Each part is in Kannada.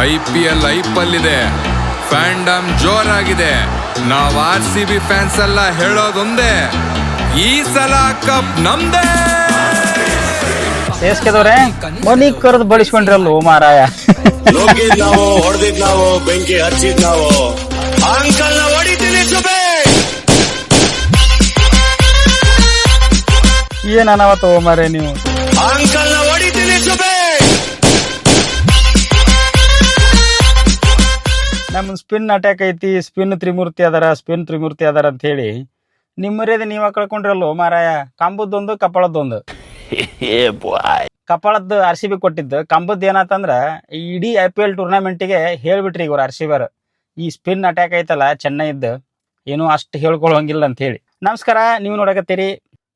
IPL ಐಪಲ್ಲಿದೆ, ಫ್ಯಾಂಡಮ್ ಜೋರಾಗಿದೆ. ನಾವ್ RCB ಫ್ಯಾನ್ಸ್ ಎಲ್ಲ ಹೇಳೋದೊಂದೇ, ಈ ಸಲ ಕಪ್ ನಮ್ದೇ. ಸೇಸ್ಕೆದವ್ರೆ ಮನಿ ಕರೆದು ಬಡಿಸ್ಕೊಂಡ್ರಲ್ಲ ಮಾರಾಯ. ನುಗ್ಗಿದ್ ನಾವು, ಹೊಡೆದಿದ್ ನಾವು, ಬೆಂಕಿ ಹಚ್ಚಿದ್ ನಾವು. ಅಂಕಲ್ ನ ಹೊಡಿತೀನಿ ಸುಬೇ. ಏನ್ ಅನಾವತ್ತ ಮಾರೇ ನೀವು. ಅಂಕಲ್ ನ ಹೊಡಿತೀನಿ ಸುಬೇ. ನಮ್ ಸ್ಪಿನ್ ಅಟ್ಯಾಕ್ ಐತಿ, ಸ್ಪಿನ್ ತ್ರಿಮೂರ್ತಿ ಅದಾರ ಅಂತ ಹೇಳಿ ನಿಮ್ಮರೇದ ನೀವ ಕಳ್ಕೊಂಡ್ರಲ್ಲ ಮಾರಾಯ. ಕಂಬದ್ದೊಂದು ಕಪಾಳದ್ದೊಂದು. ಕಪಾಳದ್ದು RCB ಕೊಟ್ಟಿದ್ದು, ಕಂಬದ್ದು ಏನಾತಂದ್ರ ಇಡೀ IPL ಟೂರ್ನಮೆಂಟಿಗೆ ಹೇಳ್ಬಿಟ್ರಿ ಇವ್ರು RCB ಈ ಸ್ಪಿನ್ ಅಟ್ಯಾಕ್ ಐತಲ್ಲ ಚೆನ್ನೈದ್ದು ಏನು ಅಷ್ಟು ಹೇಳ್ಕೊಳ್ಳೋಂಗಿಲ್ಲ ಅಂತ ಹೇಳಿ. ನಮಸ್ಕಾರ, ನೀವು ನೋಡಕತ್ತೀರಿ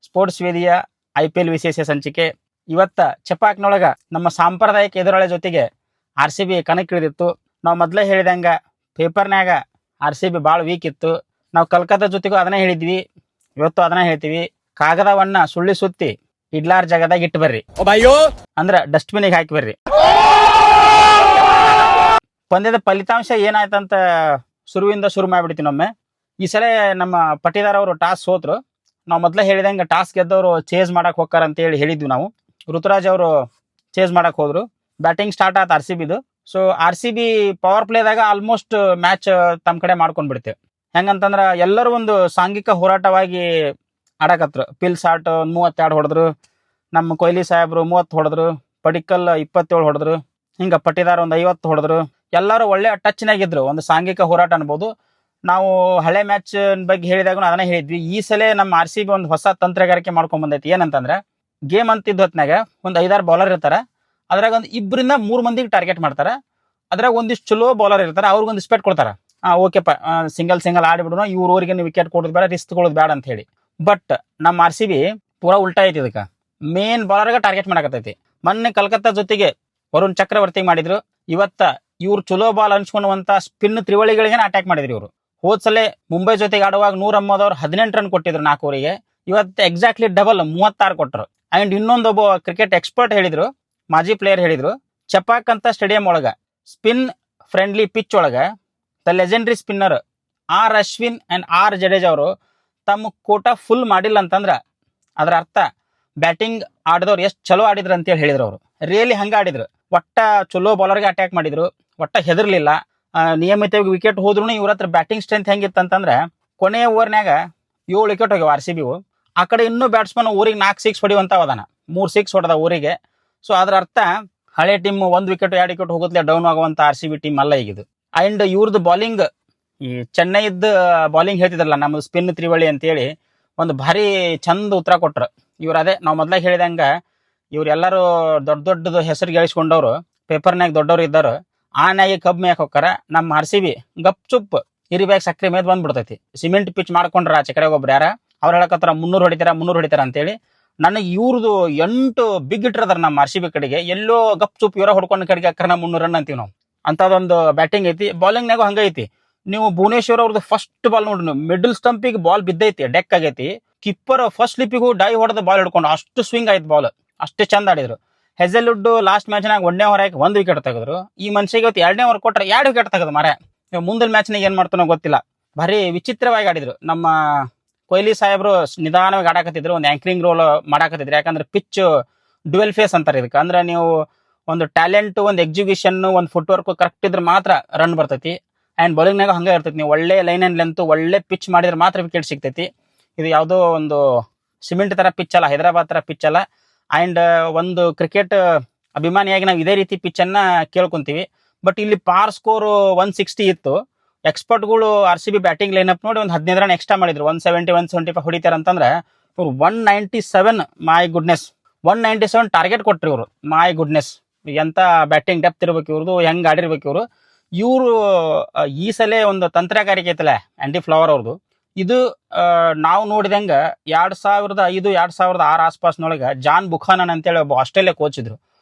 ಸ್ಪೋರ್ಟ್ಸ್ ವೇದಿಯ IPL ವಿಶೇಷ ಸಂಚಿಕೆ. ಇವತ್ತ ಚಪಾಕ್ನೊಳಗ ನಮ್ಮ ಸಾಂಪ್ರದಾಯಿಕ ಎದುರಾಳಿ ಜೊತೆಗೆ RCB ಕಣಕ್ಕಿಳಿದಿತ್ತು. ನಾವು ಮೊದಲೇ ಹೇಳಿದಂಗ ಪೇಪರ್ನ್ಯಾಗ RCB ಭಾಳ ವೀಕ್ ಇತ್ತು. ನಾವು ಕಲ್ಕತ್ತಾ ಜೊತೆಗೂ ಅದನ್ನೇ ಹೇಳಿದ್ವಿ, ಇವತ್ತು ಅದನ್ನ ಹೇಳ್ತೀವಿ. ಕಾಗದವನ್ನ ಸುಳ್ಳಿ ಸುತ್ತಿ ಇಡ್ಲಾರ್ ಜಾಗದಾಗ ಇಟ್ಟು ಬರ್ರಿ, ಅಂದ್ರ ಡಸ್ಟ್ಬಿನ್ಗೆ ಹಾಕಿ ಬರ್ರಿ. ಪಂದ್ಯದ ಫಲಿತಾಂಶ ಏನಾಯ್ತಂತ ಶುರು ಮಾಡ್ಬಿಡ್ತೀವಿ ನೊಮ್ಮೆ. ಈ ಸಲ ನಮ್ಮ ಪಟಿದಾರ್ ಅವರು ಟಾಸ್ ಸೋತ್ರು. ನಾವು ಮೊದಲೇ ಹೇಳಿದಂಗ ಟಾಸ್ ಗೆದ್ದವರು ಚೇಸ್ ಮಾಡಕ್ ಹೋಗ್ತಾರ ಅಂತ ಹೇಳಿದ್ವಿ ನಾವು. ಋತುರಾಜ್ ಅವರು ಚೇಸ್ ಮಾಡಕ್ ಹೋದ್ರು. ಬ್ಯಾಟಿಂಗ್ ಸ್ಟಾರ್ಟ್ ಆಯ್ತು RCBದು. ಸೊ RCB ಪವರ್ ಪ್ಲೇದಾಗ ಆಲ್ಮೋಸ್ಟ್ ಮ್ಯಾಚ್ ತಮ್ಮ ಕಡೆ ಮಾಡ್ಕೊಂಡ್ ಬಿಡ್ತೇವೆ. ಹೆಂಗಂತಂದ್ರ ಎಲ್ಲರೂ ಒಂದು ಸಾಂಘಿಕ ಹೋರಾಟವಾಗಿ ಆಡಕತ್ರು. ಪಿಲ್ ಸಾಟ್ 32 ಹೊಡೆದ್ರು, ನಮ್ಮ ಕೊಹ್ಲಿ ಸಾಹೇಬ್ರು 30 ಹೊಡೆದ್ರು, ಪಡಿಕ್ಕಲ್ 27 ಹೊಡೆದ್ರು, ಹಿಂಗ ಪಟಿದಾರ್ ಒಂದು 50 ಹೊಡೆದ್ರು. ಎಲ್ಲರೂ ಒಳ್ಳೆ ಟಚ್ನಾಗಿದ್ರು. ಒಂದು ಸಾಂಘಿಕ ಹೋರಾಟ ಅನ್ಬೋದು. ನಾವು ಹಳೆ ಮ್ಯಾಚ್ ಬಗ್ಗೆ ಹೇಳಿದಾಗ ಅದನ್ನ ಹೇಳಿದ್ವಿ. ಈ ಸಲ ನಮ್ಮ RCB ಒಂದು ಹೊಸ ತಂತ್ರಗಾರಿಕೆ ಮಾಡ್ಕೊಂಡ್ ಬಂದೈತಿ. ಏನಂತಂದ್ರೆ ಗೇಮ್ ಅಂತಿದ್ದ ಹೊತ್ನಾಗ ಒಂದು 5-6 ಬೌಲರ್ ಇರ್ತಾರ. ಅದ್ರಾಗ ಒಂದು 2-3 ಮಂದಿಗೆ ಟಾರ್ಗೆಟ್ ಮಾಡ್ತಾರ. ಅದ್ರಾಗ ಒಂದಿಷ್ಟು ಚಲೋ ಬೌಲರ್ ಇರ್ತಾರ, ಅವ್ರಿಗೊಂದು ಸ್ಪೆಟ್ ಕೊಡ್ತಾರ. ಓಕೆಪ್ಪ, ಸಿಂಗಲ್ ಆಡಿಬಿಡೋಣ, ಇವ್ರವ್ರಿಗೆ ವಿಕೆಟ್ ಕೊಡೋದು ಬೇಡ, ರಿಸ್ಕ್ ಕೊಡೋದು ಬೇಡ ಅಂತ ಹೇಳಿ. ಬಟ್ ನಮ್ಮ RCB ಪೂರಾ ಉಲ್ಟಾ ಐತಿ. ಇದಕ್ಕೆ ಮೇನ್ ಬೌಲರ್ಗೆ ಟಾರ್ಗೆಟ್ ಮಾಡಕತ್ತೈತಿ. ಮೊನ್ನೆ ಕಲ್ಕತ್ತಾ ಜೊತೆಗೆ ವರುಣ್ ಚಕ್ರವರ್ತಿ ಮಾಡಿದ್ರು. ಇವತ್ತ ಇವ್ರು ಚಲೋ ಬಾಲ್ ಅನ್ಸ್ಕೊಳ್ಳುವಂತ ಸ್ಪಿನ್ ತ್ರಿವಳಿಗಳಿಗೆ ಅಟ್ಯಾಕ್ ಮಾಡಿದ್ರು ಇವರು. ಹೋದ್ಸಲೆ ಮುಂಬೈ ಜೊತೆಗೆ ಆಡುವಾಗ 100 18 ರನ್ ಕೊಟ್ಟಿದ್ರು 4 ಓವರಿಗೆ. ಇವತ್ತು ಎಕ್ಸಾಕ್ಟ್ಲಿ ಡಬಲ್ 36 ಕೊಟ್ಟರು. ಅಂಡ್ ಇನ್ನೊಂದೊಬ್ಬ ಕ್ರಿಕೆಟ್ ಎಕ್ಸ್ಪರ್ಟ್ ಹೇಳಿದ್ರು, ಮಾಜಿ ಪ್ಲೇಯರ್ ಹೇಳಿದ್ರು, ಚಪಾಕ್ ಅಂತ ಸ್ಟೇಡಿಯಂ ಒಳಗ ಸ್ಪಿನ್ ಫ್ರೆಂಡ್ಲಿ ಪಿಚ್ ಒಳಗ the legendary spinner R Ashwin and R Jadeja ಅವರು ತಮ್ಮ ಕೋಟಾ ಫುಲ್ ಮಾಡಿಲ್ಲ ಅಂತಂದ್ರ ಅದರ ಅರ್ಥ ಬ್ಯಾಟಿಂಗ್ ಆಡಿದವ್ರು ಎಷ್ಟು ಚಲೋ ಆಡಿದ್ರು ಅಂತೇಳಿ ಹೇಳಿದ್ರು. ಅವರು ರಿಯಲಿ ಹಂಗ ಆಡಿದ್ರು. ಒಟ್ಟ ಚಲೋ ಬೌಲರ್ಗೆ ಅಟ್ಯಾಕ್ ಮಾಡಿದ್ರು, ಒಟ್ಟ ಹೆದರ್ಲಿಲ್ಲ. ನಿಯಮಿತವಾಗಿ ವಿಕೆಟ್ ಹೋದ್ರು ಇವ್ರ ಹತ್ರ ಬ್ಯಾಟಿಂಗ್ ಸ್ಟ್ರೆಂತ್ ಹೆಂಗಿತ್ತಂತಂದ್ರೆ ಕೊನೆಯ ಓವರ್ನ್ಯಾಗ 7 ವಿಕೆಟ್ ಹೋಗ್ಯಾವ RCB. ಆ ಕಡೆ ಇನ್ನೂ ಬ್ಯಾಟ್ಸ್ಮನ್ ಊರಿಗೆ 4 6 ಹೊಡಿಯುವಂತ ಹೋದಾನ, 3 6 ಹೊಡೆದ ಊರಿಗೆ. ಸೊ ಅದ್ರ ಅರ್ಥ ಹಳೆ ಟೀಮ್ 1 ವಿಕೆಟ್ 2 ವಿಕೆಟ್ ಹೋಗೋದ್ಲೆ ಡೌನ್ ಆಗುವಂತ RCB ಟೀಮ್ ಅಲ್ಲ ಈಗಿದು. ಅಂಡ್ ಇವ್ರದ್ದು ಬಾಲಿಂಗ್, ಈ ಚೆನ್ನೈದ ಬಾಲಿಂಗ್ ಹೇಳ್ತಿದ್ರಲ್ಲ ನಮ್ದು ಸ್ಪಿನ್ ತ್ರಿವಳಿ ಅಂತೇಳಿ, ಒಂದು ಭಾರಿ ಚಂದ ಉತ್ತರ ಕೊಟ್ರು ಇವ್ರು. ಅದೇ ನಾವು ಮೊದ್ಲಾಗ ಹೇಳಿದಂಗ ಇವ್ರೆಲ್ಲರೂ ದೊಡ್ಡದು ಹೆಸರು ಗಳಿಸ್ಕೊಂಡವ್ರು, ಪೇಪರ್ನಾಗ ದೊಡ್ಡವ್ರು ಇದ್ದಾರು. ಆನಾಗಿ ಕಬ್ಬು ಮೇಯಕ್ ಹೋಗ್ತಾರ. ನಮ್ಮ RCB ಗಪ್ ಚುಪ್ ಇರಿಬ್ಯಾಗ ಸಕ್ರೆ ಮೇದ್ ಬಂದ್ಬಿಡ್ತೈತಿ. ಸಿಮೆಂಟ್ ಪಿಚ್ ಮಾಡ್ಕೊಂಡ್ರ ಆಚೆ ಕಡೆ ಒಬ್ರು ಯಾರ ಅವ್ರು ಹೇಳಕತ್ತಾರ 300 ಹೊಡಿತಾರ ಅಂತೇಳಿ. ನನಗೆ ಇವ್ರದ್ದು 8 ಬಿಗ್ ಹಿಟ್ರ್ ಅದಾರ ನಮ್ಮ RCB ಕಡೆಗೆ. ಎಲ್ಲೋ ಗಪ್ ಚುಪ್ ಇವರ ಹೊಡ್ಕೊಂಡ್ ಕಡೆಗೆ ಅಕ್ಕರ 300 ರನ್ ಅಂತೀವಿ ನಾವು. ಅಂತದೊಂದು ಬ್ಯಾಟಿಂಗ್ ಐತಿ. ಬಾಲಿಂಗ್ನಾಗೂ ಹಂಗ ಐತಿ. ನೀವು ಭುವನೇಶ್ವರ್ ಅವ್ರದ್ದು ಫಸ್ಟ್ ಬಾಲ್ ನೋಡ್ರಿ, ನೀವು ಮಿಡಲ್ ಸ್ಟಂಪಿಗೆ ಬಾಲ್ ಬಿದ್ದೈತಿ, ಡೆಕ್ ಆಗೈತಿ. ಕಿಪ್ಪರ್ ಫಸ್ಟ್ ಸ್ಲಿಪ್ಪಿಗೂ ಡೈ ಹೊಡೆದ ಬಾಲ್ ಹಿಡ್ಕೊಂಡು ಅಷ್ಟು ಸ್ವಿಂಗ್ ಆಯ್ತು ಬಾಲ್, ಅಷ್ಟೇ ಚಂದ ಆಡಿದ್ರು. ಹೆಜಲ್ವುಡ್ ಲಾಸ್ಟ್ ಮ್ಯಾಚ್ನಾಗ 1ನೇ ಓವರ್ ಹಾಕಿ 1 ವಿಕೆಟ್ ತೆಗೆದ್ರು. ಈ ಮನುಷ್ಯಗೆ ಇವತ್ತು 2ನೇ ಓವರ್ ಕೊಟ್ರೆ 2 ವಿಕೆಟ್ ತೆಗೆದು ಮಾರ. ಮುಂದಿನ ಮ್ಯಾಚ್ನಾಗ ಏನ್ ಮಾಡ್ತಾನೋ ಗೊತ್ತಿಲ್ಲ. ಭಾರಿ ವಿಚಿತ್ರವಾಗಿ ಆಡಿದ್ರು. ನಮ್ಮ ಕೊಹ್ಲಿ ಸಾಹೇಬ್ರು ನಿಧಾನವಾಗಿ ಆಡಾಕತ್ತಿದ್ರು, ಒಂದು ಆಂಕರಿಂಗ್ ರೋಲ್ ಮಾಡಾಕತ್ತಿದ್ರು. ಯಾಕಂದ್ರೆ ಪಿಚ್ ಡ್ಯುವೆಲ್ ಫೇಸ್ ಅಂತಾರೆ ಇದಕ್ಕೆ. ಅಂದ್ರೆ ನೀವು ಒಂದು ಟ್ಯಾಲೆಂಟ್, ಒಂದು ಎಕ್ಸಿಕ್ಯೂಷನ್, ಒಂದು ಫುಟ್ ವರ್ಕ್ ಕರೆಕ್ಟ್ ಇದ್ರೆ ಮಾತ್ರ ರನ್ ಬರ್ತೈತಿ. ಅಂಡ್ ಬೌಲಿಂಗ್ನಾಗ ಹಂಗೆ ಇರ್ತೈತಿ. ನೀವು ಒಳ್ಳೆ ಲೈನ್ ಅಂಡ್ ಲೆಂತ್ ಒಳ್ಳೆ ಪಿಚ್ ಮಾಡಿದ್ರೆ ಮಾತ್ರ ವಿಕೆಟ್ ಸಿಗ್ತೈತಿ. ಇದು ಯಾವುದೋ ಒಂದು ಸಿಮೆಂಟ್ ತರ ಪಿಚ್ ಅಲ್ಲ, ಹೈದರಾಬಾದ್ ತರ ಪಿಚ್ ಅಲ್ಲ. ಅಂಡ್ ಒಂದು ಕ್ರಿಕೆಟ್ ಅಭಿಮಾನಿಯಾಗಿ ನಾವು ಇದೇ ರೀತಿ ಪಿಚ್ ಅನ್ನ ಕೇಳ್ಕೊಂತೀವಿ. ಬಟ್ ಇಲ್ಲಿ ಪಾರ್ ಸ್ಕೋರ್ 160 ಇತ್ತು. ಎಕ್ಸ್ಪರ್ಟ್ಗಳು RCB ಬ್ಯಾಟಿಂಗ್ ಲೈನಪ್ ನೋಡಿ ಒಂದು 15 ರನ್ ಎಕ್ಸ್ಟ್ರಾ ಮಾಡಿದ್ರು. 170 175 ಹೊಡಿತಾರ ಅಂತಂದ್ರೆ ಇವ್ರು 197, ಮೈ ಗುಡ್ನೆಸ್ 197 ಟಾರ್ಗೆಟ್ ಕೊಟ್ರಿ ಇವ್ರು. ಮೈ ಗುಡ್ನೆಸ್, ಎಂತ ಬ್ಯಾಟಿಂಗ್ ಡೆಪ್ತ್ ಇರ್ಬೇಕು ಇವ್ರದ್ದು, ಹೆಂಗ್ ಆಡಿರ್ಬೇಕು ಇವ್ರು. ಈ ಸಲ ಒಂದು ತಂತ್ರಗಾರಿಕೆ ಐತಲ್ಲ ಆಂಡಿ ಫ್ಲವರ್ ಅವ್ರದ್ದು, ಇದು ನಾವು ನೋಡಿದಂಗ 2005 2006 ಆಸ್ಪಾಸ್ನೊಳಗ ಜಾನ್ ಬುಖಾನನ್ ಅಂತೇಳಿ ಒಬ್ಬ ಆಸ್ಟ್ರೇಲಿಯಾ ಕೋಚ್ ಇದ್ರು.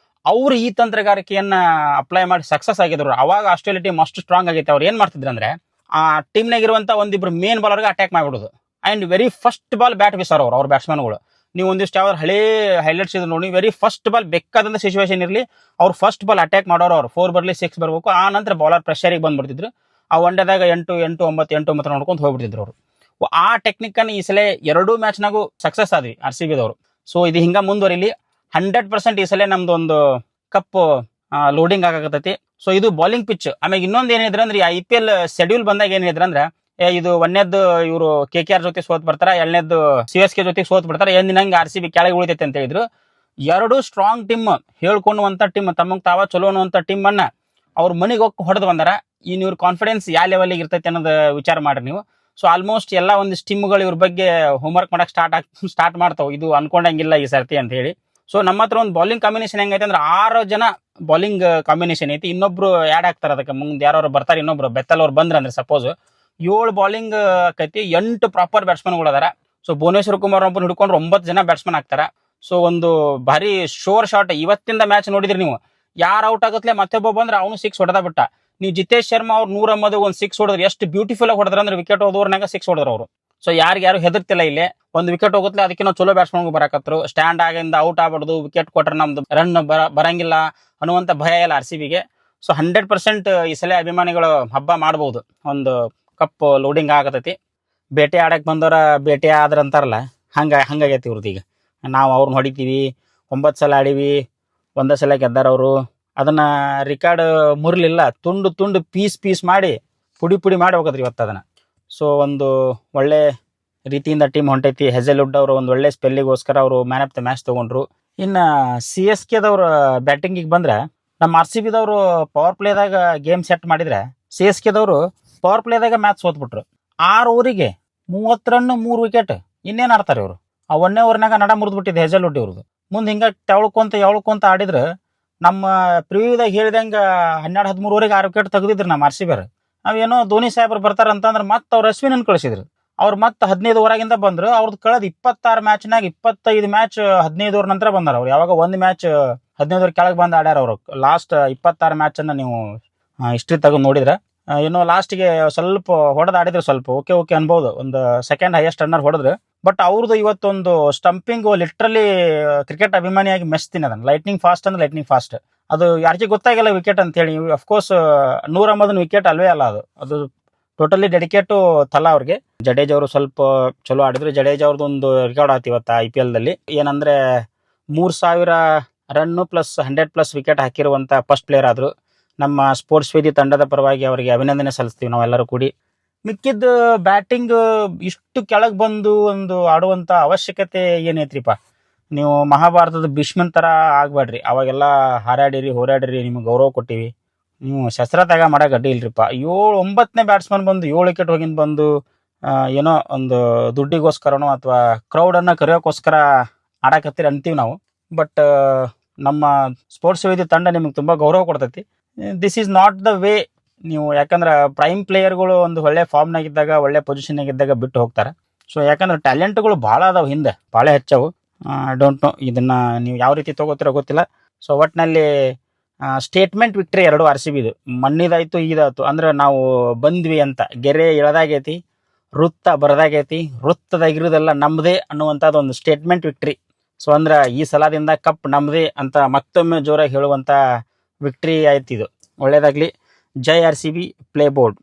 ಅವ್ರು ಈ ತಂತ್ರಗಾರಿಕೆಯನ್ನ ಅಪ್ಲೈ ಮಾಡಿ ಸಕ್ಸಸ್ ಆಗಿದ್ರು. ಅವಾಗ ಆಸ್ಟ್ರೇಲಿಯಾ ಟೀಮ್ ಅಷ್ಟು ಸ್ಟ್ರಾಂಗ್ ಆಗೈತೆ. ಅವ್ರು ಏನ್ ಮಾಡ್ತಿದ್ರು ಅಂದ್ರೆ ಆ ಟೀಮ್ನಾಗ ಇರುವಂತ ಒಂದಿಬ್ರು ಮೇನ್ ಬಾಲರ್ಗೆ ಅಟ್ಯಾಕ್ ಮಾಡ್ಬಿಡುದು. And very first ball bat ಬೀಸಾರ ಅವ್ರ ಬ್ಯಾಟ್ಸ್ಮನ್ಗಳು. ನೀವು ಒಂದಿಷ್ಟು ಯಾವ್ದು ಹಳೇ ಹೈಲೈಟ್ಸ್ ಇದ್ರೆ ನೋಡಿ, ವೆರಿ ಫಸ್ಟ್ ಬಾಲ್ ಬೇಕಾದಂತ ಸಿಚುವೇಶನ್ ಇರಲಿ, ಅವ್ರು ಫಸ್ಟ್ ಬಾಲ್ ಅಟ್ಯಾಕ್ ಮಾಡೋರು, ಅವ್ರು 4 ಬರ್ಲಿ 6 ಬರ್ಬೇಕು, ಆ ನಂತರ ಬೌಲರ್ ಪ್ರೆಷರಿಗೆ ಬಂದ್ಬಿಡ್ತಿದ್ರು. ಆ ಒನ್ ಡೇದಾಗ 8-9 ನೋಡ್ಕೊಂತ ಹೋಗ್ಬಿಡ್ತಿದ್ರು ಅವರು. ಆ ಟೆಕ್ನಿಕ್ ಅನ್ನು ಈ ಸಲ 2 ಮ್ಯಾಚ್ನಾಗೂ ಸಕ್ಸಸ್ ಆದ್ವಿ RCB ದವರು. ಸೊ ಇದು ಹಿಂಗ ಮುಂದುವರಿಲಿ. 100% ಈ ಸಲ ನಮ್ದು ಒಂದು ಕಪ್ ಲೋಡಿಂಗ್ ಆಗತೈತಿ. ಸೊ ಇದು ಬಾಲಿಂಗ್ ಪಿಚ್. ಆಮೇಲೆ ಇನ್ನೊಂದು ಏನಿದ್ರೆ ಅಂದ್ರೆ IPL ಶೆಡ್ಯೂಲ್ ಬಂದಾಗ ಏನಿದ್ರೆ ಅಂದ್ರೆ ಇದು ಒಂದೇದ್ದು ಇವರು KKR ಜೊತೆ ಸೋತ್ ಬರ್ತಾರ, 2ನೇದ್ದು CSK ಜೊತೆ ಸೋತ್ ಬರ್ತಾರ, ಎಂದಿನಂಗೆ RCB ಕೆಳಗೆ ಉಳಿತೈತೆ ಅಂತ ಹೇಳಿದ್ರು. 2 ಸ್ಟ್ರಾಂಗ್ ಟೀಮ್ ಹೇಳ್ಕೊಳ್ಳುವಂತ ಟೀಮ್, ತಮಗೆ ತಾವ ಚಲೋ ಅನ್ನುವಂತ ಟೀಮ್ ಅನ್ನ ಅವ್ರ ಮನೆಗೆ ಹೋಗಿ ಹೊಡೆದು ಬಂದಾರ. ಇವ್ರ ಕಾನ್ಫಿಡೆನ್ಸ್ ಯಾವ ಲೆವೆಲ್ಗೆ ಇರ್ತೈತೆ ಅನ್ನೋದು ವಿಚಾರ ಮಾಡ್ರಿ ನೀವು. ಸೊ ಆಲ್ಮೋಸ್ಟ್ ಎಲ್ಲ ಒಂದಿಷ್ಟು ಟೀಮ್ಗಳು ಇವ್ರ ಬಗ್ಗೆ ಹೋಮ್ವರ್ಕ್ ಮಾಡಕ್ ಸ್ಟಾರ್ಟ್ ಮಾಡ್ತಾವ, ಇದು ಅನ್ಕೊಂಡಂಗಿಲ್ಲ ಈ ಸರ್ತಿ ಅಂತ ಹೇಳಿ. ಸೊ ನಮ್ಮ ಹತ್ರ ಒಂದು ಬಾಲಿಂಗ್ ಕಾಂಬಿನೇಷನ್ ಹೆಂಗೈತೆ ಅಂದ್ರೆ 6 ಜನ ಬಾಲಿಂಗ್ ಕಾಂಬಿನೇಷನ್ ಐತಿ. ಇನ್ನೊಬ್ರು ಆ್ಯಡ್ ಆಗ್ತಾರ ಅದಕ್ಕೆ, ಮುಂದೆ ಯಾರು ಬರ್ತಾರೆ, ಇನ್ನೊಬ್ರು ಬೆತ್ತಲ್ ಅವ್ರು ಬಂದ್ರ ಅಂದ್ರೆ ಸಪೋಸ್ 7 ಬಾಲಿಂಗ್ ಆಕೈತಿ, 8 ಪ್ರಾಪರ್ ಬ್ಯಾಟ್ಸ್ಮನ್ಗಳು ಅದಾರ. ಸೊ ಭುವನೇಶ್ವರ್ ಕುಮಾರ್ ಒಬ್ಬರು ಹಿಡ್ಕೊಂಡ್ರೆ 9 ಜನ ಬ್ಯಾಟ್ಸ್ಮನ್ ಆಗ್ತಾರ. ಸೊ ಒಂದು ಭಾರಿ ಶೋರ್ ಶಾಟ್. ಇವತ್ತಿಂದ ಮ್ಯಾಚ್ ನೋಡಿದ್ರಿ ನೀವು, ಯಾರು ಔಟ್ ಆಗತ್ಲೆ ಮತ್ತೊಬ್ಬ ಬಂದ್ರೆ ಅವನು 6 ಹೊಡೆದ ಬಿಟ್ಟ. ನೀವು ಜಿತೇಶ್ ಶರ್ಮಾ ಅವ್ರು 100 ಒಂದು 6 ಹೊಡೆದ್ರು, ಎಷ್ಟು ಬ್ಯೂಟಿಫುಲ್ ಆಗಿ ಹೊಡೆದ್ರ ಅಂದ್ರೆ ವಿಕೆಟ್ ಹೋದವ್ರನಾಗ 6 ಹೊಡೆದ್ರು ಅವರು. ಸೊ ಯಾರು ಹೆದರ್ತಿಲ್ಲ ಇಲ್ಲಿ. ಒಂದು ವಿಕೆಟ್ ಹೋಗುತ್ತೆ ಅದಕ್ಕೆ ನಾವು ಚಲೋ ಬ್ಯಾಟ್ಸ್ಮನ್ ಬರಾಕತ್ರು, ಸ್ಟ್ಯಾಂಡ್ ಆಗಿಂದ ಔಟ್ ಆಗ್ಬಾರ್ದು, ವಿಕೆಟ್ ಕೊಟ್ರೆ ನಮ್ದು ರನ್ ಬರಂಗಿಲ್ಲ ಅನ್ನುವಂತ ಭಯ ಇಲ್ಲ RCBಗೆ. ಸೊ 100% ಈ ಸಲ ಅಭಿಮಾನಿಗಳು ಹಬ್ಬ ಮಾಡಬಹುದು, ಒಂದು ಕಪ್ ಲೋಡಿಂಗ್ ಆಗತೈತಿ. ಬೇಟೆ ಆಡಕ್ ಬಂದವ್ರ ಬೇಟೆ ಆದ್ರ ಅಂತಾರಲ್ಲ, ಹಂಗಾಗೈತಿ ಇವ್ರದ್ದು. ಈಗ ನಾವು ಅವ್ರನ್ನ ಹೊಡಿತೀವಿ, 9 ಸಲ ಆಡಿವಿ, 1 ಸಲ ಗೆದ್ದಾರ ಅವರು. ಅದನ್ನ ರಿಕಾರ್ಡ್ ಮುರ್ಲಿಲ್ಲ, ತುಂಡು ಪೀಸ್ ಮಾಡಿ ಪುಡಿ ಮಾಡಿ ಹೋಗದ್ರಿ ಇವತ್ತು ಅದನ್ನ. ಸೊ ಒಂದು ಒಳ್ಳೆ ರೀತಿಯಿಂದ ಟೀಮ್ ಹೊಂಟೈತಿ. ಹೆಜಲ್ವುಡ್ ಅವರು ಒಂದು ಒಳ್ಳೆ ಸ್ಪೆಲ್ಲಿಗೋಸ್ಕರ ಅವರು ಮ್ಯಾನ್ ಆಫ್ ದ ಮ್ಯಾಚ್ ತಗೊಂಡ್ರು. ಇನ್ನ CSKದವ್ರ ಬ್ಯಾಟಿಂಗಿಗೆ ಬಂದ್ರೆ, ನಮ್ಮ RCBದವರು ಪವರ್ ಪ್ಲೇದಾಗ ಗೇಮ್ ಸೆಟ್ ಮಾಡಿದ್ರೆ, CSKದವರು ಪವರ್ ಪ್ಲೇದಾಗ ಮ್ಯಾಚ್ ಸೋತ್ಬಿಟ್ರು. 6 ಓವರಿಗೆ 30 run 3 wicket. ಇನ್ನೇನ್ ಆಡ್ತಾರೆ ಇವರು? ಆ 1ನೇ ಓವರ್ನಾಗ ನಡ ಮುರಿದ್ಬಿಟ್ಟಿದೆ ಹೆಜಲ್ವುಡ್ ಇವ್ರದ್ದು. ಮುಂದೆ ಹಿಂಗ ತೆವಳ್ಕೊಂತ ಆಡಿದ್ರೆ, ನಮ್ಮ ಪ್ರಿವ್ಯೂದಾಗ ಹೇಳಿದಂಗ 12-13 ಓವರಿಗೆ 6 ವಿಕೆಟ್ ತೆಗೆದಿದ್ರು ನಮ್ಮ RCB. ನಾವೇನೋ ಧೋನಿ ಸಾಹೇಬ್ರು ಬರ್ತಾರ ಅಂತಂದ್ರೆ ಮತ್ತೆ ಅವ್ರು ಅಶ್ವಿನ್ ಕಳಿಸಿದ್ರು. ಅವ್ರು ಮತ್ತೆ 15 ಓವರಾಗಿಂದ ಬಂದ್ರು. ಅವ್ರದ್ದು ಕಳೆದ 26 ಮ್ಯಾಚ್ನಾಗ 25 ಮ್ಯಾಚ್ 15 ಓವರ್ ನಂತರ ಬಂದಾರ ಅವ್ರು. ಯಾವಾಗ ಒಂದು ಮ್ಯಾಚ್ 15 ಓವರ್ ಕೆಳಗೆ ಬಂದು ಆಡ್ಯಾರ ಅವರು. ಲಾಸ್ಟ್ 26 ಮ್ಯಾಚ್ ಅನ್ನ ನೀವು ಹಿಸ್ಟ್ರಿ ತಗೊಂಡು ನೋಡಿದ್ರೆ, ಏನೋ ಲಾಸ್ಟ್ಗೆ ಸ್ವಲ್ಪ ಹೊಡೆದು ಆಡಿದ್ರು, ಸ್ವಲ್ಪ ಓಕೆ ಅನ್ಬೋದು, ಒಂದು ಸೆಕೆಂಡ್ ಹೈಯೆಸ್ಟ್ ರನ್ನರ್ ಹೊಡೆದ್ರು. ಬಟ್ ಅವ್ರದ್ದು ಇವತ್ತೊಂದು ಸ್ಟಂಪಿಂಗ್ ಲಿಟ್ರಲಿ ಕ್ರಿಕೆಟ್ ಅಭಿಮಾನಿಯಾಗಿ ಮೆಚ್ತೀನಿ ಅದನ್ನ. ಲೈಟ್ನಿಂಗ್ ಫಾಸ್ಟ್ ಅದು ಯಾರಿಗೆ ಗೊತ್ತಾಗಿಲ್ಲ ವಿಕೆಟ್ ಅಂತ ಹೇಳಿ. ಅಫ್ಕೋರ್ಸ್ 100 ವಿಕೆಟ್ ಅಲ್ವೇ ಅಲ್ಲ, ಅದು ಟೋಟಲಿ ಡೆಡಿಕೇಟು ತಲಾ ಅವ್ರಿಗೆ. ಜಡೇಜ್ ಅವರು ಸ್ವಲ್ಪ ಚಲೋ ಆಡಿದ್ರು. ಜಡೇಜ್ ಅವ್ರದ್ದು ಒಂದು ರೆಕಾರ್ಡ್ ಆಯ್ತು ಇವತ್ತು IPL ದಲ್ಲಿ. ಏನಂದ್ರೆ 3000 ರನ್ ಪ್ಲಸ್ 100+ ವಿಕೆಟ್ ಹಾಕಿರುವಂತ ಫಸ್ಟ್ ಪ್ಲೇಯರ್ ಆದ್ರು. ನಮ್ಮ ಸ್ಪೋರ್ಟ್ಸ್ ವೇದಿ ತಂಡದ ಪರವಾಗಿ ಅವರಿಗೆ ಅಭಿನಂದನೆ ಸಲ್ಲಿಸ್ತೀವಿ ನಾವೆಲ್ಲರೂ ಕೂಡಿ. ಮಿಕ್ಕಿದ್ದು ಬ್ಯಾಟಿಂಗ್ ಇಷ್ಟು ಕೆಳಗೆ ಬಂದು ಒಂದು ಆಡುವಂತ ಅವಶ್ಯಕತೆ ಏನೈತ್ರಿಪ್ಪ? ನೀವು ಮಹಾಭಾರತದ ಭೀಷ್ಮನ್ ತರ ಆಗ್ಬೇಡ್ರಿ. ಅವಾಗೆಲ್ಲ ಹೋರಾಡಿರಿ, ನಿಮ್ಗೆ ಗೌರವ ಕೊಟ್ಟಿವಿ. ನೀವು ಶಸ್ತ್ರತ್ಯಾಗ ಮಾಡಕ್ ಅಡ್ಡಿ ಇಲ್ರಿಪ್ಪ. 9ನೇ ಬ್ಯಾಟ್ಸ್ಮನ್ ಬಂದು 7 ವಿಕೆಟ್ ಹೋಗಿಂದ ಬಂದು ಏನೋ ಒಂದು ದುಡ್ಡಿಗೋಸ್ಕರನೋ ಅಥವಾ ಕ್ರೌಡ್ ಅನ್ನ ಕರೆಯೋಕ್ಕೋಸ್ಕರ ಆಡಕತ್ತೀರಿ ಅಂತೀವಿ ನಾವು. ಬಟ್ ನಮ್ಮ ಸ್ಪೋರ್ಟ್ಸ್ ವೇದಿ ತಂಡ ನಿಮ್ಗೆ ತುಂಬಾ ಗೌರವ ಕೊಡ್ತೈತಿ. This is not the way. ನೀವು ಯಾಕಂದ್ರೆ ಪ್ರೈಮ್ ಪ್ಲೇಯರ್ಗಳು ಒಂದು ಒಳ್ಳೆ ಫಾರ್ಮ್ನಾಗಿದ್ದಾಗ, ಒಳ್ಳೆ ಪೊಸಿಷನ್ನಾಗಿದ್ದಾಗ ಬಿಟ್ಟು ಹೋಗ್ತಾರೆ. ಸೊ ಯಾಕಂದ್ರೆ ಟ್ಯಾಲೆಂಟ್ಗಳು ಭಾಳ ಅದಾವ ಹಿಂದೆ, ಭಾಳ ಹೆಚ್ಚವು. ಐ ಡೋಂಟ್ ನೋ ಇದನ್ನ ನೀವು ಯಾವ ರೀತಿ ತಗೋತಿರೋ ಗೊತ್ತಿಲ್ಲ. ಸೊ ಒಟ್ಟಿನಲ್ಲಿ ಸ್ಟೇಟ್ಮೆಂಟ್ ವಿಕ್ಟ್ರಿ 2 RCBದು. ಮಣ್ಣಿದಾಯ್ತು ಇದಾಯ್ತು ಅಂದ್ರೆ ನಾವು ಬಂದ್ವಿ ಅಂತ, ಗೆರೆ ಇಳದಾಗೈತಿ, ವೃತ್ತ ಬರದಾಗೈತಿ, ವೃತ್ತದಾಗಿರೋದೆಲ್ಲ ನಮ್ದೇ ಅನ್ನುವಂಥದ್ದು ಒಂದು ಸ್ಟೇಟ್ಮೆಂಟ್ ವಿಕ್ಟ್ರಿ. ಸೊ ಅಂದ್ರೆ ಈ ಸಲದಿಂದ ಕಪ್ ನಮ್ದೇ ಅಂತ ಮತ್ತೊಮ್ಮೆ ಜೋರಾಗಿ ಹೇಳುವಂತ ವಿಕ್ಟ್ರಿ ಆಯ್ತು ಇದು. ಒಳ್ಳೇದಾಗ್ಲಿ. ಜೈ RCB, ಪ್ಲೇ ಬೋರ್ಡ್.